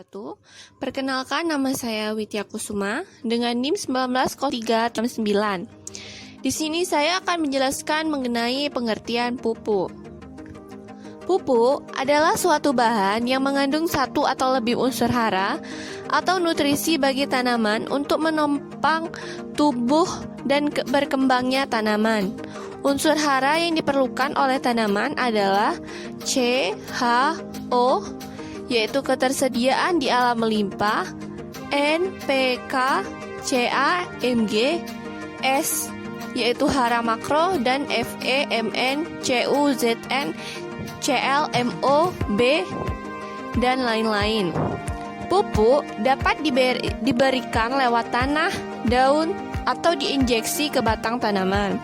wabarakatuh. Perkenalkan, nama saya Widya Kusuma dengan NIM 190369. Di sini saya akan menjelaskan mengenai pengertian pupuk. Pupuk adalah suatu bahan yang mengandung satu atau lebih unsur hara atau nutrisi bagi tanaman untuk menopang tumbuh dan berkembangnya tanaman. Unsur hara yang diperlukan oleh tanaman adalah C, H, O, yaitu ketersediaan di alam melimpah, N, P, K, C, A, M, G, S, yaitu hara makro, dan F, E, M, N, C, U, Z, N, C, L, M, O, B, dan lain-lain. Pupuk dapat diberikan lewat tanah, daun, atau diinjeksi ke batang tanaman.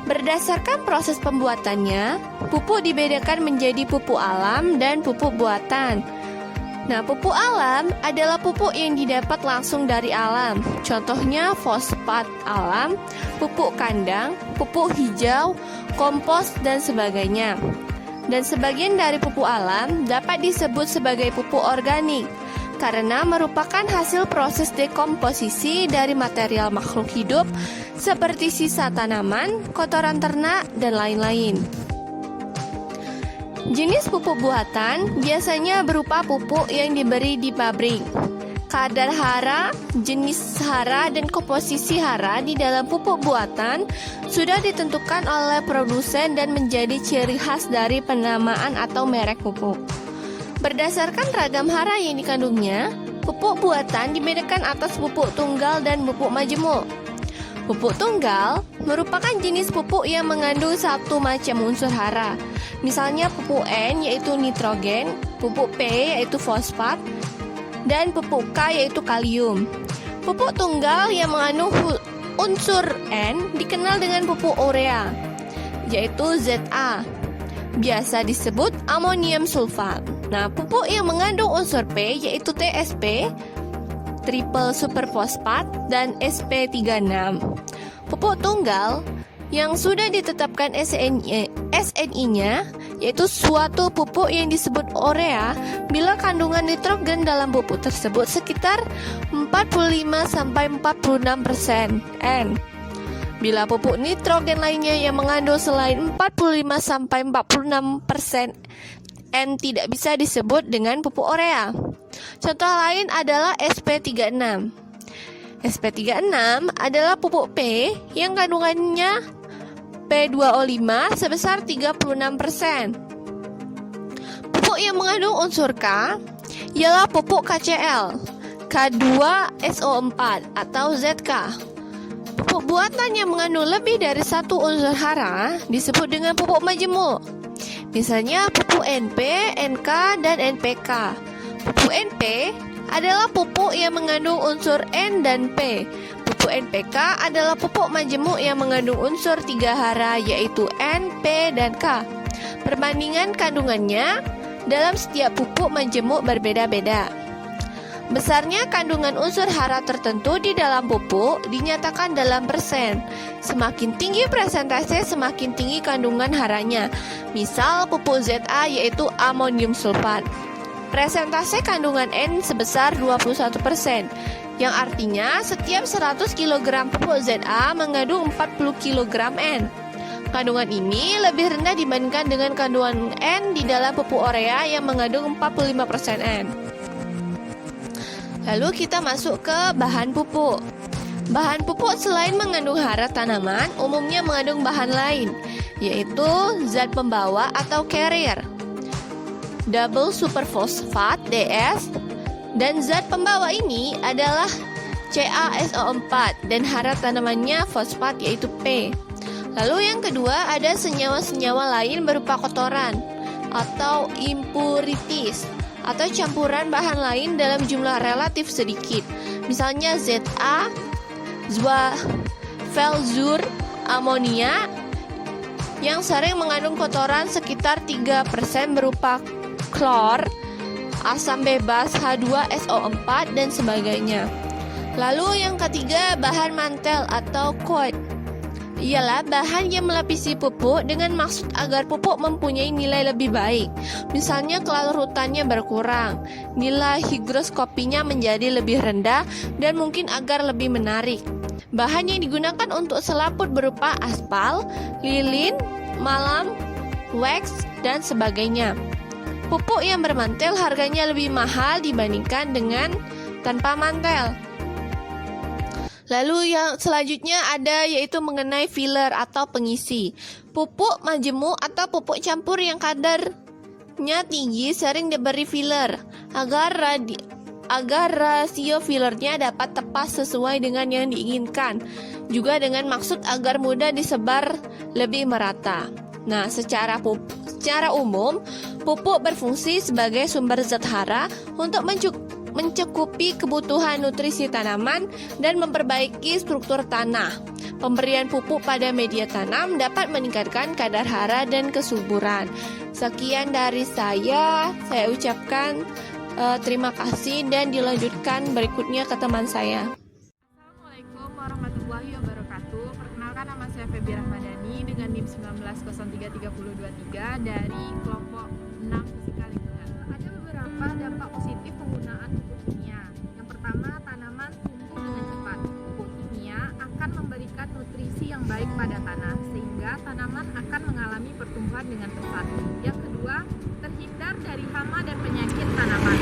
Berdasarkan proses pembuatannya, pupuk dibedakan menjadi pupuk alam dan pupuk buatan. Nah, pupuk alam adalah pupuk yang didapat langsung dari alam. Contohnya fosfat alam, pupuk kandang, pupuk hijau, kompos, dan sebagainya. Dan sebagian dari pupuk alam dapat disebut sebagai pupuk organik karena merupakan hasil proses dekomposisi dari material makhluk hidup seperti sisa tanaman, kotoran ternak, dan lain-lain. Jenis pupuk buatan biasanya berupa pupuk yang diberi di pabrik. Kadar hara, jenis hara, dan komposisi hara di dalam pupuk buatan sudah ditentukan oleh produsen dan menjadi ciri khas dari penamaan atau merek pupuk. Berdasarkan ragam hara yang dikandungnya, pupuk buatan dibedakan atas pupuk tunggal dan pupuk majemuk. Pupuk tunggal merupakan jenis pupuk yang mengandung satu macam unsur hara. Misalnya pupuk N yaitu nitrogen, pupuk P yaitu fosfat, dan pupuk K yaitu kalium. Pupuk tunggal yang mengandung unsur N dikenal dengan pupuk urea, yaitu ZA. Biasa disebut amonium sulfat. Nah, pupuk yang mengandung unsur P yaitu TSP, triple superfosfat, dan SP36. Pupuk tunggal yang sudah ditetapkan SNI-nya yaitu suatu pupuk yang disebut urea bila kandungan nitrogen dalam pupuk tersebut sekitar 45-46% N. Bila pupuk nitrogen lainnya yang mengandung selain 45-46% N tidak bisa disebut dengan pupuk urea. Contoh lain adalah SP36. SP36 adalah pupuk P yang kandungannya P2O5 sebesar 36%. Pupuk yang mengandung unsur K ialah pupuk KCl, K2SO4 atau ZK. Pupuk buatan yang mengandung lebih dari satu unsur hara disebut dengan pupuk majemuk. Misalnya pupuk NP, NK, dan NPK. Pupuk NP adalah pupuk yang mengandung unsur N dan P. Pupuk NPK adalah pupuk majemuk yang mengandung unsur 3 hara yaitu N, P, dan K. Perbandingan kandungannya dalam setiap pupuk majemuk berbeda-beda. Besarnya kandungan unsur hara tertentu di dalam pupuk dinyatakan dalam persen. Semakin tinggi persentase, semakin tinggi kandungan haranya. Misal pupuk ZA yaitu amonium sulfat. Persentase kandungan N sebesar 21%, yang artinya setiap 100 kg pupuk ZA mengandung 40 kg N. Kandungan ini lebih rendah dibandingkan dengan kandungan N di dalam pupuk urea yang mengandung 45% N. Lalu kita masuk ke bahan pupuk. Bahan pupuk selain mengandung hara tanaman, umumnya mengandung bahan lain, yaitu zat pembawa atau carrier, double superfosfat DS, dan zat pembawa ini adalah CaSO4 dan hara tanamannya fosfat yaitu P. Lalu yang kedua ada senyawa-senyawa lain berupa kotoran atau impurities atau campuran bahan lain dalam jumlah relatif sedikit. Misalnya ZA, Velzur, amonia yang sering mengandung kotoran sekitar 3% berupa klor, asam bebas H2SO4, dan sebagainya. Lalu yang ketiga bahan mantel atau coat. ialah bahan yang melapisi pupuk dengan maksud agar pupuk mempunyai nilai lebih baik. Misalnya kelarutannya berkurang, nilai higroskopinya menjadi lebih rendah, dan mungkin agar lebih menarik. Bahan yang digunakan untuk selaput berupa aspal, lilin, malam, wax, dan sebagainya. Pupuk yang bermantel harganya lebih mahal dibandingkan dengan tanpa mantel. Lalu yang selanjutnya ada yaitu mengenai filler atau pengisi. Pupuk majemuk atau pupuk campur yang kadarnya tinggi sering diberi filler agar rasio fillernya dapat tepat sesuai dengan yang diinginkan. Juga dengan maksud agar mudah disebar lebih merata. Nah, secara umum, pupuk berfungsi sebagai sumber zat hara untuk mencukupi kebutuhan nutrisi tanaman dan memperbaiki struktur tanah. Pemberian pupuk pada media tanam dapat meningkatkan kadar hara dan kesuburan. Sekian dari saya ucapkan terima kasih dan dilanjutkan berikutnya ke teman saya. Assalamualaikum warahmatullahi wabarakatuh. Perkenalkan, nama saya Febi Rahmadani dengan NIM 19033023 dari kelompok 6 Fisika Lingkungan. Ada beberapa dampak positif penggunaan pupuk kimia. Yang pertama, tanaman tumbuh dengan cepat. Pupuk kimia akan memberikan nutrisi yang baik pada tanah sehingga tanaman akan mengalami pertumbuhan dengan pesat. Yang kedua, terhindar dari hama dan penyakit tanaman.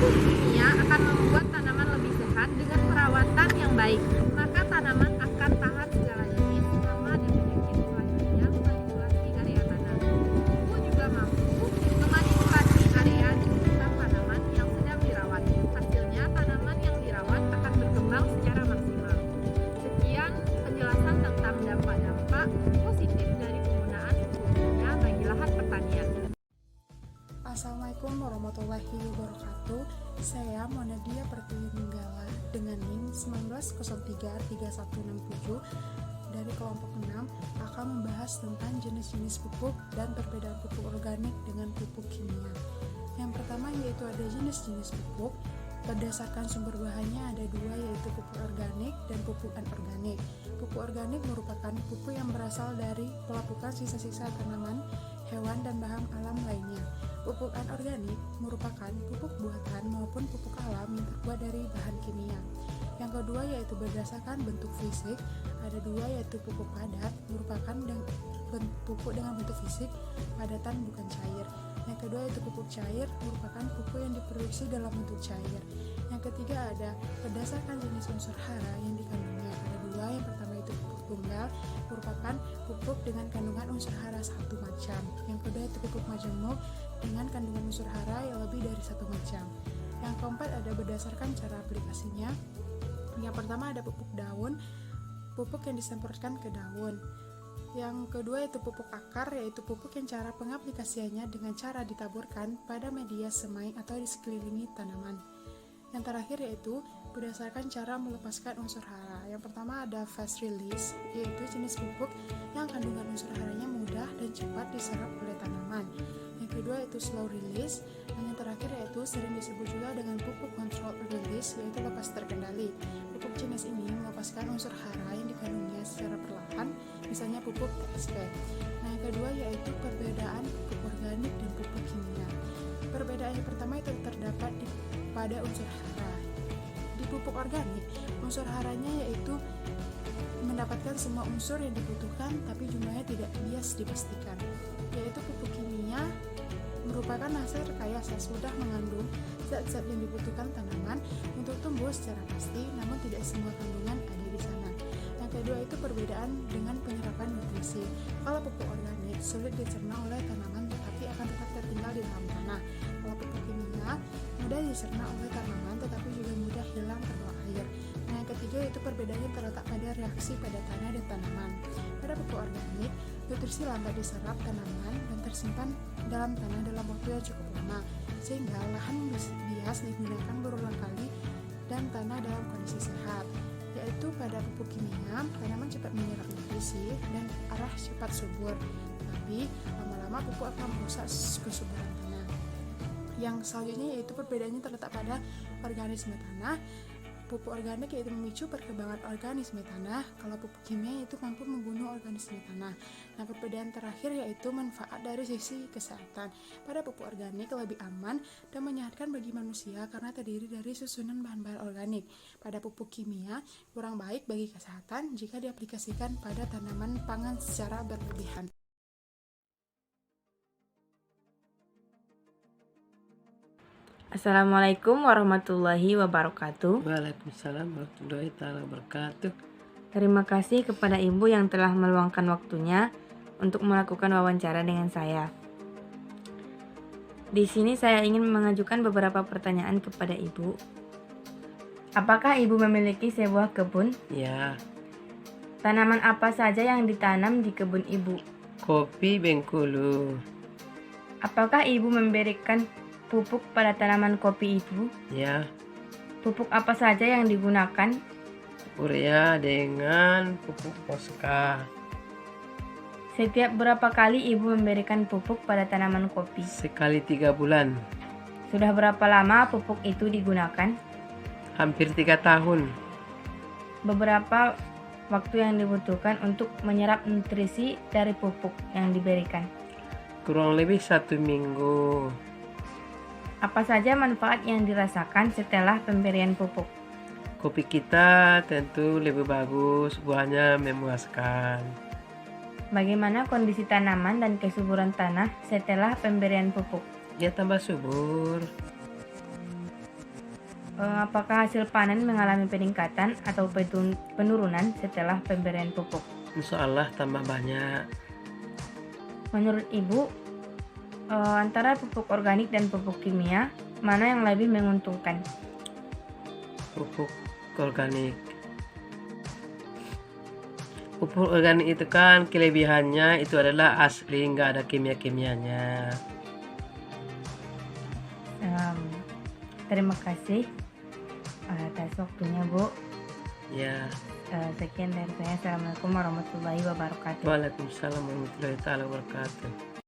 Pupuk kimia akan membuat tanaman lebih sehat dengan perawatan yang baik. Maka tanaman akan tahan segala jenis hama dan penyakit selanjutnya. Manipulasi area tanam. Pupuk juga mampu memanipulasi area di sekitar tanaman yang sedang dirawat. Hasilnya, tanaman yang dirawat akan berkembang secara maksimal. Sekian penjelasan tentang dampak-dampak positif dari penggunaan pupuk kimia bagi lahan pertanian. Assalamualaikum warahmatullahi wabarakatuh. Saya Monadia Pertiwi Ninggala dengan NIM 19033167 dari kelompok 6 akan membahas tentang jenis-jenis pupuk dan perbedaan pupuk organik dengan pupuk kimia. Yang pertama yaitu ada jenis-jenis pupuk. Berdasarkan sumber bahannya ada dua, yaitu pupuk organik dan pupuk anorganik. Pupuk organik merupakan pupuk yang berasal dari pelapukan sisa-sisa tanaman, hewan, dan bahan alam lainnya. Pupuk anorganik merupakan pupuk buatan maupun pupuk alam yang terbuat dari bahan kimia. Yang kedua yaitu berdasarkan bentuk fisik, ada dua yaitu pupuk padat, merupakan pupuk dengan bentuk fisik, padatan bukan cair. Yang kedua yaitu pupuk cair, merupakan pupuk yang diproduksi dalam bentuk cair. Yang ketiga ada berdasarkan jenis unsur hara yang dikandungnya, ada dua. Yang pertama itu pupuk tunggal, merupakan pupuk dengan kandungan unsur hara satu macam. Yang kedua itu pupuk majemuk dengan kandungan unsur hara yang lebih dari satu macam. Yang keempat ada berdasarkan cara aplikasinya. Yang pertama ada pupuk daun, pupuk yang disemprotkan ke daun. Yang kedua yaitu pupuk akar, yaitu pupuk yang cara pengaplikasiannya dengan cara ditaburkan pada media semai atau di sekelilingi tanaman. Yang terakhir yaitu berdasarkan cara melepaskan unsur hara. Yang pertama ada fast release, yaitu jenis pupuk yang kandungan unsur haranya mudah dan cepat diserap oleh tanaman. Yang kedua yaitu slow release, dan yang terakhir yaitu sering disebut juga dengan pupuk controlled release, yaitu lepas terkendali. Pupuk jenis ini melepaskan unsur hara yang dikandungnya secara perlahan, misalnya pupuk TSP. Nah, yang kedua yaitu perbedaan pupuk organik dan pupuk kimia. Perbedaan yang pertama itu terdapat pada unsur hara. Di pupuk organik, unsur haranya yaitu mendapatkan semua unsur yang dibutuhkan, tapi jumlahnya tidak bias dipastikan. Yaitu pupuk kimia merupakan hasil rekayasa sudah mengandung zat-zat yang dibutuhkan tanaman untuk tumbuh secara pasti, namun tidak semua kandungan ada di sana. Yang kedua itu perbedaan dengan penyerapan nutrisi. Kalau pupuk organik sulit dicerna oleh tanaman tetapi akan tetap tertinggal di dalam tanah. Kalau pupuk kimia mudah dicerna oleh tanaman tetapi juga mudah hilang terbawa air. Nah, yang ketiga itu perbedaannya terletak pada reaksi pada tanah dan tanaman. Pada pupuk organik, nutrisi lambat diserap tanaman dan tersimpan dalam tanah dalam waktu yang cukup lama, sehingga lahan bias digunakan berulang kali dan tanah dalam kondisi sehat. Yaitu pada pupuk kimia, tanaman cepat menyerap nutrisi dan arah cepat subur, tapi lama-lama pupuk akan merusak kesuburan tanah. Yang selanjutnya yaitu perbedaannya terletak pada organisme tanah. pupuk organik yaitu memicu perkembangan organisme tanah, kalau pupuk kimia yaitu mampu membunuh organisme tanah. Nah, perbedaan terakhir yaitu manfaat dari sisi kesehatan. Pada pupuk organik lebih aman dan menyehatkan bagi manusia karena terdiri dari susunan bahan-bahan organik. Pada pupuk kimia kurang baik bagi kesehatan jika diaplikasikan pada tanaman pangan secara berlebihan. Assalamualaikum warahmatullahi wabarakatuh. Waalaikumsalam warahmatullahi wabarakatuh. Terima kasih kepada Ibu yang telah meluangkan waktunya untuk melakukan wawancara dengan saya. Di sini saya ingin mengajukan beberapa pertanyaan kepada Ibu. Apakah Ibu memiliki sebuah kebun? Ya, Tanaman apa saja yang ditanam di kebun Ibu? kopi Bengkulu. Apakah Ibu memberikan pupuk pada tanaman kopi Ibu? Ya, Pupuk apa saja yang digunakan? urea dengan pupuk Posca. Setiap berapa kali Ibu memberikan pupuk pada tanaman kopi? Sekali 3 bulan. Sudah berapa lama pupuk itu digunakan? Hampir 3 tahun. Beberapa waktu yang dibutuhkan untuk menyerap nutrisi dari pupuk yang diberikan. Kurang lebih 1 minggu. Apa saja manfaat yang dirasakan setelah pemberian pupuk? Kopi kita tentu lebih bagus, buahnya memuaskan. Bagaimana kondisi tanaman dan kesuburan tanah setelah pemberian pupuk? Ya, tambah subur. Apakah hasil panen mengalami peningkatan atau penurunan setelah pemberian pupuk? Insya Allah tambah banyak. Menurut Ibu, antara pupuk organik dan pupuk kimia, mana yang lebih menguntungkan? Pupuk organik. Pupuk organik itu kan kelebihannya itu adalah asli, nggak ada kimia-kimianya. Terima kasih atas waktunya, Bu. Ya, Sekian dari saya. Assalamualaikum warahmatullahi wabarakatuh. Waalaikumsalam warahmatullahi wabarakatuh.